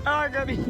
આ કરી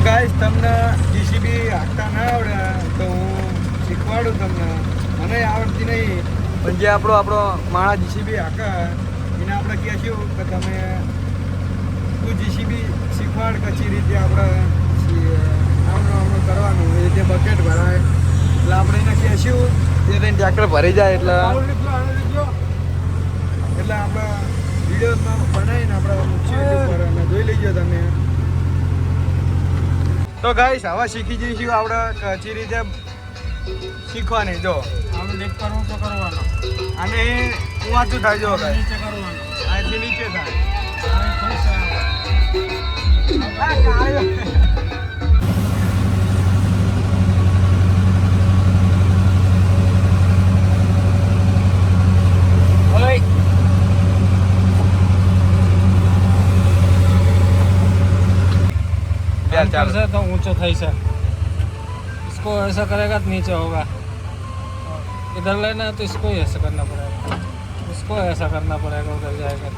ગાઈસ તમને જીસીબી હાંકતા ના આવડે તો હું શીખવાડું તમને. મને આવડતી નહીં પણ જે આપણો માણસ જીસીબી હાંકે એને આપણે કહેશું કે તમે તું જીસીબી શીખવાડ કચી રીતે આપણે આમનું કરવાનું એ રીતે બકેટ ભરાય એટલે આપણે એને કહેશું તે થઈને ટ્રેક્ટર ભરી જાય એટલે આપણે વિડીયો બનાવીને આપણે મૂકીએ ઉપર અને જોઈ લેજો તમે. તો ગાઈસ હવે શીખી જઈશું આપણે કચી રીતે શીખવાની. જો આપણે ડીપ કરવું તો કરવાનો અને ઊંચું થાય. જો ગાઈસ નીચે કરવાનું અહીંથી નીચે થાય. से तो ऊंचा थाई से इसको ऐसा करेगा तो नीचे होगा. इधर लेना है तो इसको ही ऐसा करना पड़ेगा. इसको ऐसा करना पड़ेगा. उधर जाएगा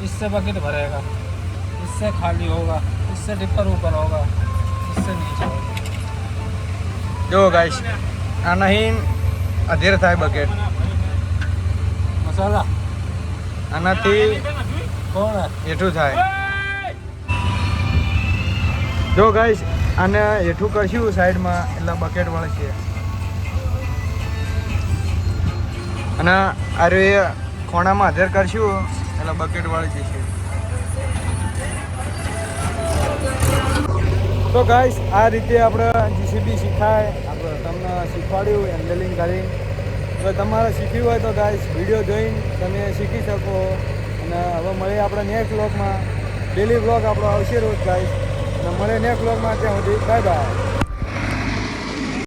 इससे बकेट भरेगा. इससे खाली होगा. इससे डिपर ऊपर होगा. इससे नीचे होगा. જો ગાઈસ આ નહીં અધેર થાય બકેટ मसाला આનાથી कौन है હેઠું થાય. જો ગાઈસ આને હેઠું કરશું સાઈડમાં એટલે બકેટ વળશે અને આરે ખોણામાં અધેર કરશું એટલે બકેટ વળી જશે. તો ગાઈસ આ રીતે આપણે જીસીબી શીખાય આપણે તમને શીખવાડ્યું હેન્ડલિંગ કરી. તો તમારે શીખ્યું હોય તો ગાઈસ વિડીયો જોઈને તમે શીખી શકો. અને હવે મળીએ આપણે નેક્સ્ટ વ્લોગમાં. ડેલી વ્લોગ આપણો આવશે રોજ ગાઈસ. અને મળે નેક્સ્ટ વ્લોગમાં. ત્યાં સુધી બાય બાય.